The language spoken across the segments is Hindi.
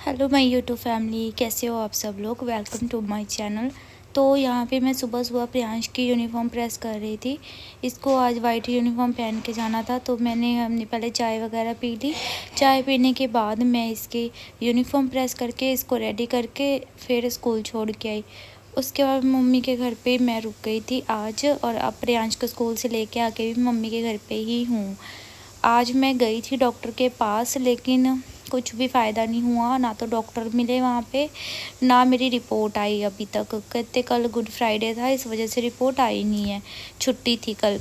हेलो माय यूट्यूब फैमिली, कैसे हो आप सब लोग। Welcome to my channel. तो यहाँ पे मैं सुबह सुबह प्रियांश की यूनिफॉर्म प्रेस कर रही थी। इसको आज वाइट यूनिफॉर्म पहन के जाना था, तो हमने पहले चाय वगैरह पी ली। चाय पीने के बाद मैं इसकी यूनिफॉर्म प्रेस करके इसको रेडी करके फिर स्कूल छोड़ के आई। उसके बाद मम्मी के घर पे मैं रुक गई थी आज, और अब प्रियांश को स्कूल से लेके आके भी मम्मी के घर पे ही हूँ। आज मैं गई थी डॉक्टर के पास, लेकिन कुछ भी फ़ायदा नहीं हुआ। ना तो डॉक्टर मिले वहाँ पे, ना मेरी रिपोर्ट आई अभी तक। कहते कल गुड फ्राइडे था, इस वजह से रिपोर्ट आई नहीं है, छुट्टी थी कल।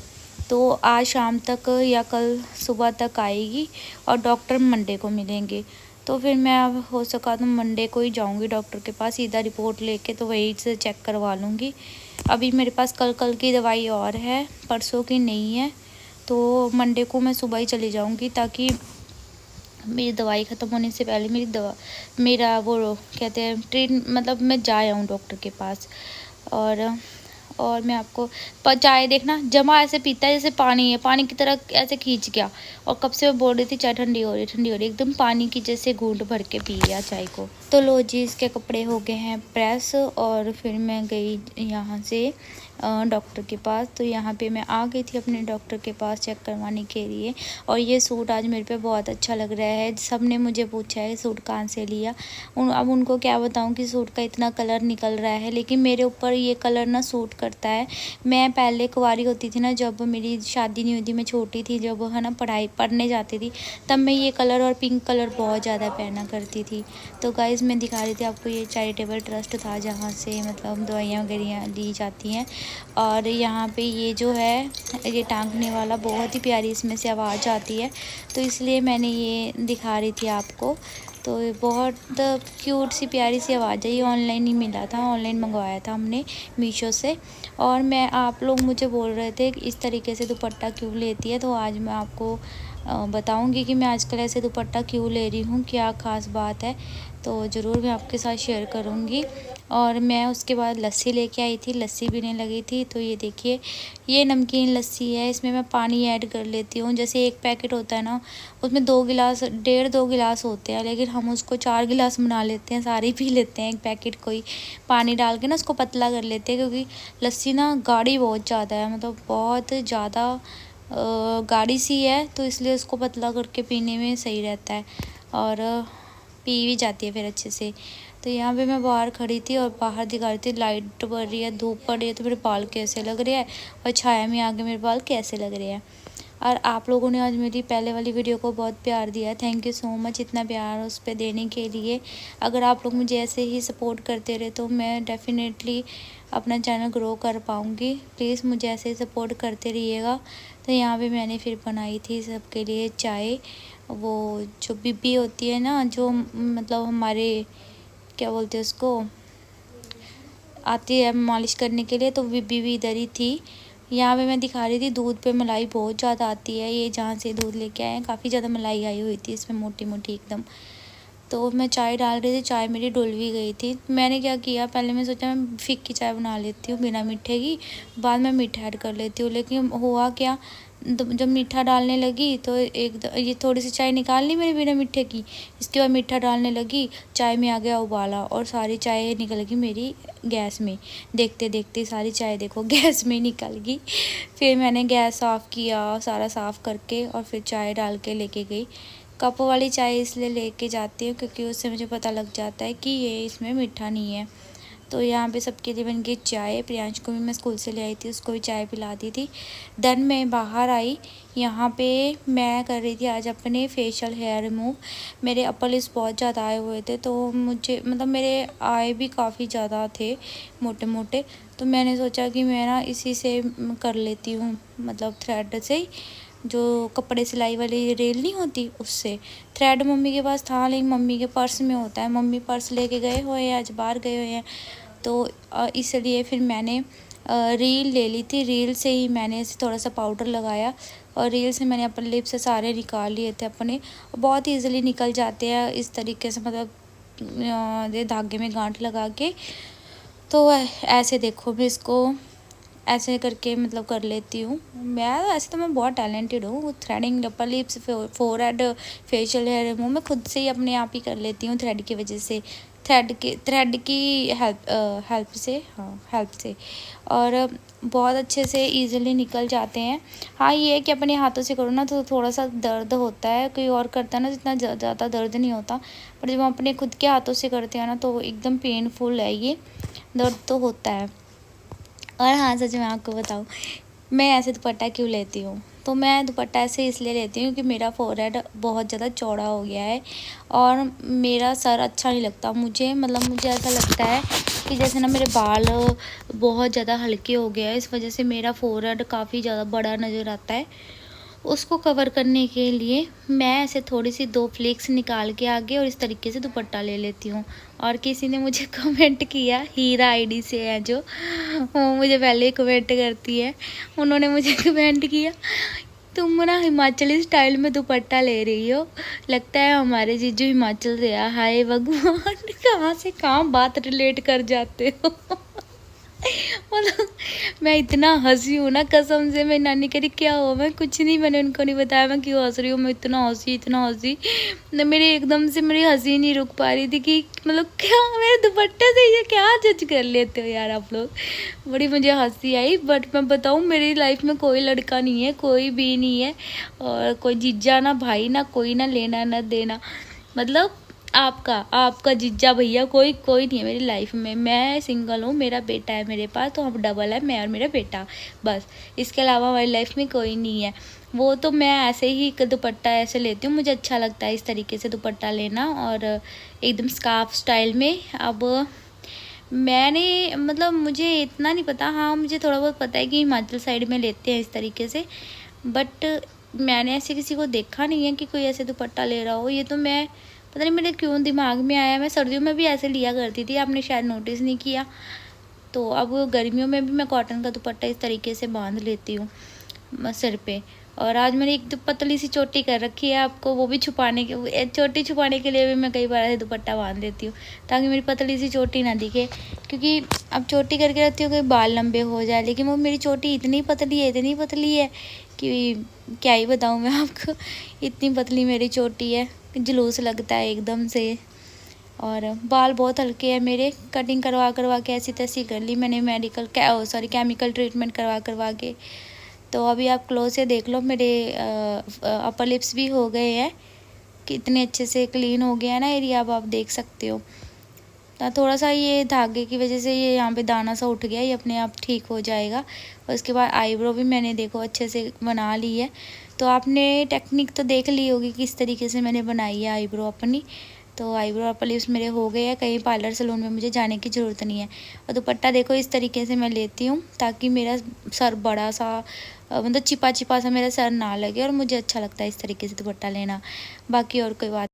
तो आज शाम तक या कल सुबह तक आएगी, और डॉक्टर मंडे को मिलेंगे। तो फिर मैं अब हो सका तो मंडे को ही जाऊँगी डॉक्टर के पास, सीधा रिपोर्ट लेके तो वहीं से चेक करवा लूँगी। अभी मेरे पास कल की दवाई और है, परसों की नहीं है। तो मंडे को मैं सुबह ही चली जाऊँगी, ताकि मेरी दवाई ख़त्म होने से पहले मेरा वो कहते हैं मतलब मैं जा आऊँ डॉक्टर के पास। और मैं आपको चाय देखना, जमा ऐसे पीता है जैसे पानी है, पानी की तरह ऐसे खींच गया। और कब से मैं बोल रही थी चाय ठंडी हो रही, एकदम पानी की जैसे घूंट भर के पी गया चाय को। तो लो जी, इसके कपड़े हो गए हैं प्रेस, और फिर मैं गई यहाँ से डॉक्टर के पास। तो यहाँ पे मैं आ गई थी अपने डॉक्टर के पास चेक करवाने के लिए। और ये सूट आज मेरे पे बहुत अच्छा लग रहा है। सब ने मुझे पूछा है सूट कहाँ से लिया। अब उनको क्या बताऊँ कि सूट का इतना कलर निकल रहा है, लेकिन मेरे ऊपर ये कलर ना सूट करता है। मैं पहले कुंवारी होती थी ना, जब मेरी शादी नहीं हुई थी, मैं छोटी थी, जब है ना पढ़ने जाती थी, तब मैं ये कलर और पिंक कलर बहुत ज़्यादा पहना करती थी। तो गाइज़ मैं दिखा रही थी आपको, ये चैरिटेबल ट्रस्ट था जहाँ से मतलब दवाइयाँ वगैरह दी जाती हैं। और यहाँ पे ये जो है ये टांगने वाला बहुत ही प्यारी इसमें से आवाज़ आती है, तो इसलिए मैंने ये दिखा रही थी आपको। तो ये बहुत क्यूट सी प्यारी सी आवाज़ है। ये ऑनलाइन ही मिला था, ऑनलाइन मंगवाया था हमने मीशो से। और आप लोग मुझे बोल रहे थे कि इस तरीके से दुपट्टा क्यों लेती है, तो आज मैं आपको बताऊंगी कि मैं आजकल ऐसे दुपट्टा क्यों ले रही हूँ, क्या ख़ास बात है। तो ज़रूर मैं आपके साथ शेयर करूँगी। और मैं उसके बाद लस्सी लेके आई थी, लस्सी पीने लगी थी। तो ये देखिए, ये नमकीन लस्सी है, इसमें मैं पानी ऐड कर लेती हूँ। जैसे एक पैकेट होता है ना, उसमें 2 गिलास होते हैं, लेकिन हम उसको 4 गिलास बना लेते हैं, सारे पी लेते हैं एक पैकेट को ही। पानी डाल के ना उसको पतला कर लेते हैं, क्योंकि लस्सी ना गाढ़ी बहुत ज़्यादा है, मतलब बहुत ज़्यादा गाढ़ी सी है, तो इसलिए उसको पतला करके पीने में सही रहता है। और पी भी जाती है फिर अच्छे से। तो यहाँ पे मैं बाहर खड़ी थी और बाहर दिखा रही थी लाइट पड़ रही है, धूप पड़ रही है, तो मेरे बाल कैसे लग रहे हैं, और छाया में आके मेरे बाल कैसे लग रहे हैं। और आप लोगों ने आज मेरी पहले वाली वीडियो को बहुत प्यार दिया, थैंक यू सो मच इतना प्यार उस पर देने के लिए। अगर आप लोग मुझे ऐसे ही सपोर्ट करते रहे तो मैं डेफिनेटली अपना चैनल ग्रो कर पाऊँगी। प्लीज़ मुझे ऐसे ही सपोर्ट करते रहिएगा। तो यहाँ पे मैंने फिर बनाई थी सबके लिए चाय। वो जो बिब्बी होती है ना, जो मतलब हमारे क्या बोलते हैं उसको, आती है मालिश करने के लिए, तो बिब्बी भी इधर ही थी। यहाँ पे मैं दिखा रही थी दूध पे मलाई बहुत ज़्यादा आती है। ये जहाँ से दूध लेके आए हैं काफ़ी ज़्यादा मलाई आई हुई थी इसमें, मोटी मोटी एकदम। तो मैं चाय डाल रही थी, चाय मेरी डुल भी गई थी। मैंने क्या किया, पहले मैं सोचा मैं फीकी चाय बना लेती हूँ बिना मीठे की, बाद में मीठा ऐड कर लेती हूँ। लेकिन हुआ क्या, जब मीठा डालने लगी तो ये थोड़ी सी चाय निकाल ली मैंने बिना मीठे की। इसके बाद मीठा डालने लगी, चाय में आ गया उबाला, और सारी चाय निकल गई मेरी गैस में। देखते देखते सारी चाय देखो गैस में निकल गई। फिर मैंने गैस साफ़ किया, सारा साफ़ करके, और फिर चाय डाल के लेके गई। कप वाली चाय इसलिए लेके जाती हूँ क्योंकि उससे मुझे पता लग जाता है कि ये इसमें मीठा नहीं है। तो यहाँ पे सबके लिए बन गई चाय। प्रियांश को भी मैं स्कूल से ले आई थी, उसको भी चाय पिला दी थी। देन मैं बाहर आई। यहाँ पे मैं कर रही थी आज अपने फेशियल हेयर रिमूव। मेरे अपर लिप्स बहुत ज़्यादा आए हुए थे, तो मुझे मतलब मेरे आए भी काफ़ी ज़्यादा थे, मोटे मोटे। तो मैंने सोचा कि मैं ना इसी से कर लेती हूँ, मतलब थ्रेड से ही, जो कपड़े सिलाई वाली रेल नहीं होती उससे। थ्रेड मम्मी के पास था, लेकिन मम्मी के पर्स में होता है, मम्मी पर्स लेके गए हुए हैं, आज बाहर गए हुए हैं। तो इसलिए फिर मैंने रील ले ली थी। रील से ही मैंने ऐसे थोड़ा सा पाउडर लगाया, और रील से मैंने अपने लिप से सारे निकाल लिए थे अपने। बहुत ईजिली निकल जाते हैं इस तरीके से, मतलब ये धागे में गांठ लगा के। तो ऐसे देखो, मैं इसको ऐसे करके मतलब कर लेती हूँ। मैं ऐसे तो मैं बहुत टैलेंटेड हूँ, threading, upper lips, forehead, facial hair remove मैं खुद से ही अपने आप ही कर लेती हूँ थ्रेड की वजह से, थ्रेड की हेल्प से, हाँ हेल्प से, और बहुत अच्छे से इजीली निकल जाते हैं। हाँ ये है कि अपने हाथों से करो ना तो थोड़ा सा दर्द होता है, कोई और करता है ना जितना ज़्यादा दर्द नहीं होता, पर जब हम अपने खुद के हाथों से करते हैं ना तो एकदम पेनफुल है, ये दर्द तो होता है। और हाँ सच में आपको बताऊँ, मैं ऐसे दुपट्टा क्यों लेती हूँ, तो मैं दुपट्टा ऐसे इसलिए लेती हूँ कि मेरा फोरहेड बहुत ज़्यादा चौड़ा हो गया है और मेरा सर अच्छा नहीं लगता मुझे, मतलब मुझे ऐसा लगता है कि जैसे ना मेरे बाल बहुत ज़्यादा हल्के हो गए हैं, इस वजह से मेरा फोरहेड काफ़ी ज़्यादा बड़ा नज़र आता है। उसको कवर करने के लिए मैं ऐसे थोड़ी सी 2 फ्लेक्स निकाल के आगे और इस तरीके से दुपट्टा ले लेती हूँ। और किसी ने मुझे कमेंट किया, हीरा आईडी से है जो, वो मुझे पहले ही कमेंट करती है, उन्होंने मुझे कमेंट किया, तुम ना हिमाचली स्टाइल में दुपट्टा ले रही हो, लगता है हमारे जीजू हिमाचल से आ। हाय भगवान, कहाँ से कहाँ बात रिलेट कर जाते हो। मतलब मैं इतना हंसी हूँ ना कसम से, मेरी नानी कह रही क्या हुआ, मैं कुछ नहीं, मैंने उनको नहीं बताया मैं क्यों हंस रही हूँ, मैं इतना हंसी न, मेरे एकदम से मेरी हंसी नहीं रुक पा रही थी कि मतलब क्या मेरे दुपट्टे से ये क्या जज कर लेते हो यार आप लोग, बड़ी मुझे हंसी आई। बट मैं बताऊँ मेरी लाइफ में कोई लड़का नहीं है, कोई भी नहीं है, और कोई जीजा ना भाई ना कोई, ना लेना ना देना, मतलब आपका जीजा भैया कोई नहीं है मेरी लाइफ में। मैं सिंगल हूँ, मेरा बेटा है मेरे पास, तो हम डबल है, मैं और मेरा बेटा, बस इसके अलावा हमारी लाइफ में कोई नहीं है। वो तो मैं ऐसे ही दुपट्टा ऐसे लेती हूँ, मुझे अच्छा लगता है इस तरीके से दुपट्टा लेना, और एकदम स्कार्फ स्टाइल में। अब मैंने मतलब मुझे इतना नहीं पता, हाँ मुझे थोड़ा बहुत पता है कि हिमाचल साइड में लेते हैं इस तरीके से, बट मैंने ऐसे किसी को देखा नहीं है कि कोई ऐसे दुपट्टा ले रहा हो। ये तो मैं पता नहीं मेरे क्यों दिमाग में आया, मैं सर्दियों में भी ऐसे लिया करती थी, आपने शायद नोटिस नहीं किया। तो अब गर्मियों में भी मैं कॉटन का दुपट्टा इस तरीके से बांध लेती हूँ सिर पे। और आज मैंने एक पतली सी चोटी कर रखी है, आपको वो भी छुपाने के, चोटी छुपाने के लिए भी मैं कई बार ऐसे दुपट्टा बांध देती हूँ ताकि मेरी पतली सी चोटी ना दिखे, क्योंकि अब चोटी करके रखती हूँ कि बाल लंबे हो जाए, लेकिन वो मेरी चोटी इतनी पतली है कि क्या ही बताऊँ मैं आपको, इतनी पतली मेरी चोटी है, जुलूस लगता है एकदम से। और बाल बहुत हल्के हैं मेरे, कटिंग करवा के ऐसी तैसी कर ली मैंने, केमिकल ट्रीटमेंट करवा के। तो अभी आप क्लोज से देख लो, मेरे अपर लिप्स भी हो गए हैं, कितने अच्छे से क्लीन हो गया है ना एरिया, अब आप देख सकते हो। तो थोड़ा सा ये धागे की वजह से ये यहाँ पे दाना सा उठ गया, ये अपने आप ठीक हो जाएगा। और उसके बाद आईब्रो भी मैंने देखो अच्छे से बना ली है, तो आपने टेक्निक तो देख ली होगी किस तरीके से मैंने बनाई है आईब्रो अपनी। तो आईब्रो अपर लिप्स मेरे हो गए हैं, कहीं पार्लर सैलून में मुझे जाने की ज़रूरत नहीं है। और दुपट्टा देखो इस तरीके से मैं लेती हूँ ताकि मेरा सर बड़ा सा मतलब चिपा सा मेरा सर ना लगे, और मुझे अच्छा लगता है इस तरीके से दुपट्टा लेना, बाकी और कोई बात।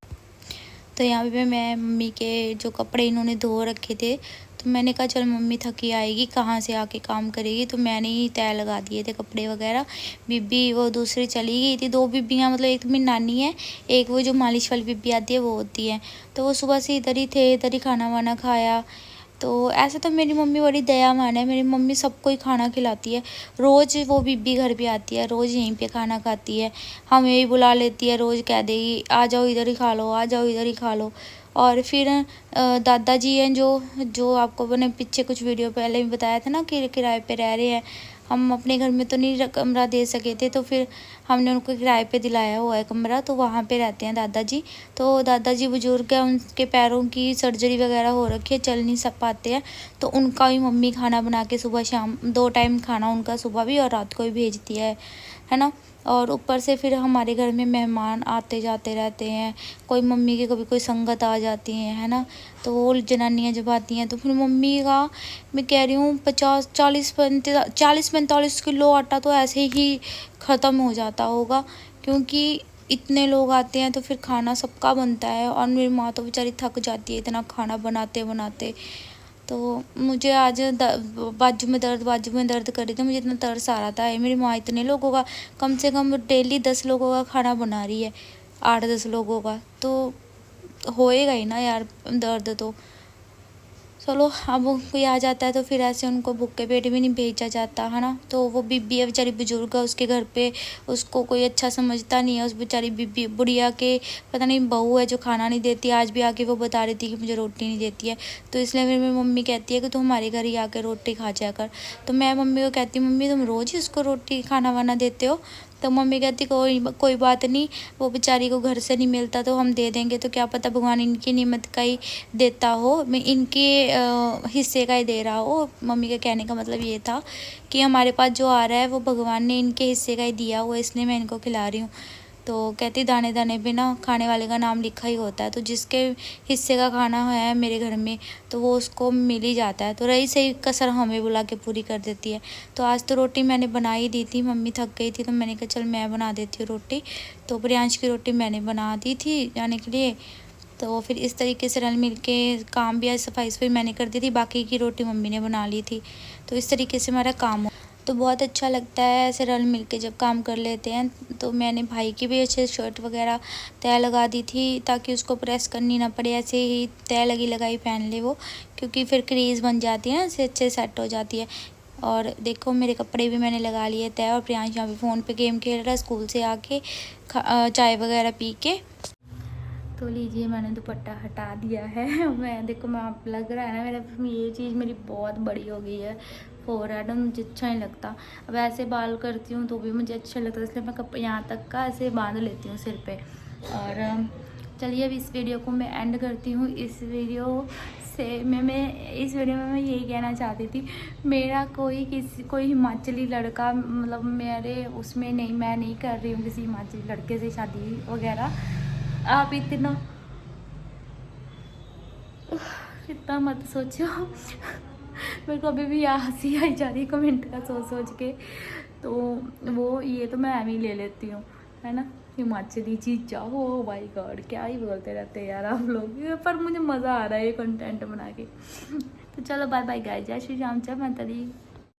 तो यहाँ पे मैं मम्मी के जो कपड़े इन्होंने धो रखे थे, तो मैंने कहा चल मम्मी थकी आएगी कहाँ से आके काम करेगी, तो मैंने ही तय लगा दिए थे कपड़े वगैरह। बीबी वो दूसरी चली गई थी, 2 बीबियाँ, मतलब एक तो मेरी नानी है, एक वो जो मालिश वाली बीबी आती है वो होती है। तो वो सुबह से इधर ही थे, इधर ही खाना वाना खाया। तो ऐसे तो मेरी मम्मी बड़ी दयावान है, मेरी मम्मी सबको ही खाना खिलाती है, रोज़ वो बीबी घर पे आती है, रोज़ यहीं पे खाना खाती है, हमें ही बुला लेती है, रोज़ कह देगी आ जाओ इधर ही खा लो, आ जाओ इधर ही खा लो। और फिर दादाजी हैं जो जो आपको मैंने पीछे कुछ वीडियो पहले भी बताया था ना कि किराए पे रह रहे हैं, हम अपने घर में तो नहीं कमरा दे सके थे, तो फिर हमने उनको किराए पे दिलाया हुआ है कमरा, तो वहाँ पे रहते हैं दादाजी। तो दादाजी बुजुर्ग हैं, उनके पैरों की सर्जरी वगैरह हो रखी है, चल नहीं सब पाते हैं, तो उनका भी मम्मी खाना बना के सुबह शाम 2 टाइम खाना उनका सुबह भी और रात को भी भेजती है ना। और ऊपर से फिर हमारे घर में मेहमान आते जाते रहते हैं, कोई मम्मी की कभी कोई संगत आ जाती है ना, तो वो जनानियाँ जब आती हैं तो फिर मम्मी का मैं कह रही हूँ 40-45 किलो आटा तो ऐसे ही ख़त्म हो जाता होगा, क्योंकि इतने लोग आते हैं तो फिर खाना सबका बनता है, और मेरी माँ तो बेचारी थक जाती है इतना खाना बनाते बनाते। तो मुझे आज बाजू में दर्द कर रही थी, मुझे इतना तरस आ रहा था, मेरी माँ इतने लोगों का, कम से कम डेली 10 लोगों का खाना बना रही है, 8-10 लोगों का, तो होएगा ही ना यार दर्द तो। चलो अब कोई आ जाता है तो फिर ऐसे उनको भूखे पेट भी नहीं भेजा जाता है ना। तो वो बीबी है बेचारी, बुजुर्ग है उसके घर पे, उसको कोई अच्छा समझता नहीं है। उस बेचारी बीबी बुढ़िया के पता नहीं बहू है जो खाना नहीं देती। आज भी आके वो बता रही थी कि मुझे रोटी नहीं देती है। तो इसलिए फिर मेरी मम्मी कहती है कि तू हमारे घर ही आकर रोटी खा जाया कर। तो मैं मम्मी को कहती हूँ मम्मी तुम रोज़ ही उसको रोटी खाना वाना देते हो। तो मम्मी कहती कोई बात नहीं, वो बेचारी को घर से नहीं मिलता तो हम दे देंगे, तो क्या पता भगवान इनकी नियमत का ही देता हो, मैं इनके हिस्से का ही दे रहा हो। मम्मी के कहने का मतलब ये था कि हमारे पास जो आ रहा है वो भगवान ने इनके हिस्से का ही दिया हुआ, इसलिए मैं इनको खिला रही हूँ। तो कहती दाने दाने पे ना खाने वाले का नाम लिखा ही होता है, तो जिसके हिस्से का खाना है मेरे घर में तो वो उसको मिल ही जाता है। तो रही सही कसर हमें बुला के पूरी कर देती है। तो आज तो रोटी मैंने बना ही दी थी, मम्मी थक गई थी तो मैंने कहा चल मैं बना देती हूँ रोटी। तो प्रियांश की रोटी मैंने बना दी थी जाने के लिए। तो फिर इस तरीके से रल मिल के काम भी आज सफाई मैंने कर दी थी, बाकी की रोटी मम्मी ने बना ली थी। तो इस तरीके से हमारा काम हो तो बहुत अच्छा लगता है ऐसे रल मिल के जब काम कर लेते हैं। तो मैंने भाई की भी अच्छे शर्ट वगैरह तय लगा दी थी ताकि उसको प्रेस करनी ना पड़े, ऐसे ही तय लगी लगाई पहन ले वो, क्योंकि फिर क्रीज बन जाती है ना, इससे अच्छे सेट हो जाती है। और देखो मेरे कपड़े भी मैंने लगा लिए तय, और प्रियांश यहाँ पे फ़ोन पे गेम खेल रहा है स्कूल से आके चाय वगैरह पी के। तो लीजिए मैंने दुपट्टा हटा दिया है। मैं देखो मैं आप लग रहा है ना मेरा ये चीज़ मेरी बहुत बड़ी हो गई है, फोरहेड मुझे अच्छा नहीं लगता। अब ऐसे बाल करती हूँ तो भी मुझे अच्छा लगता है, इसलिए मैं यहाँ तक का ऐसे बांध लेती हूँ सिर पे। और चलिए अब इस वीडियो को मैं एंड करती हूँ। इस वीडियो में इस वीडियो में मैं यही कहना चाहती थी, मेरा कोई हिमाचली लड़का मतलब मेरे उसमें नहीं, मैं नहीं कर रही हूँ किसी हिमाचली लड़के से शादी वगैरह। आप इतना मत सोचो। मेरे को अभी भी हंसी आई जा रही कमेंट का सोच के। तो वो ये तो मैं एम ही ले लेती हूँ, है ना, हिमाचली चीज़ा हो भाई गॉड, क्या ही बोलते रहते हैं यार आप लोग, पर मुझे मज़ा आ रहा है ये कंटेंट बना के। तो चलो बाय बाय गाइस, जय श्री राम, जय माता दी।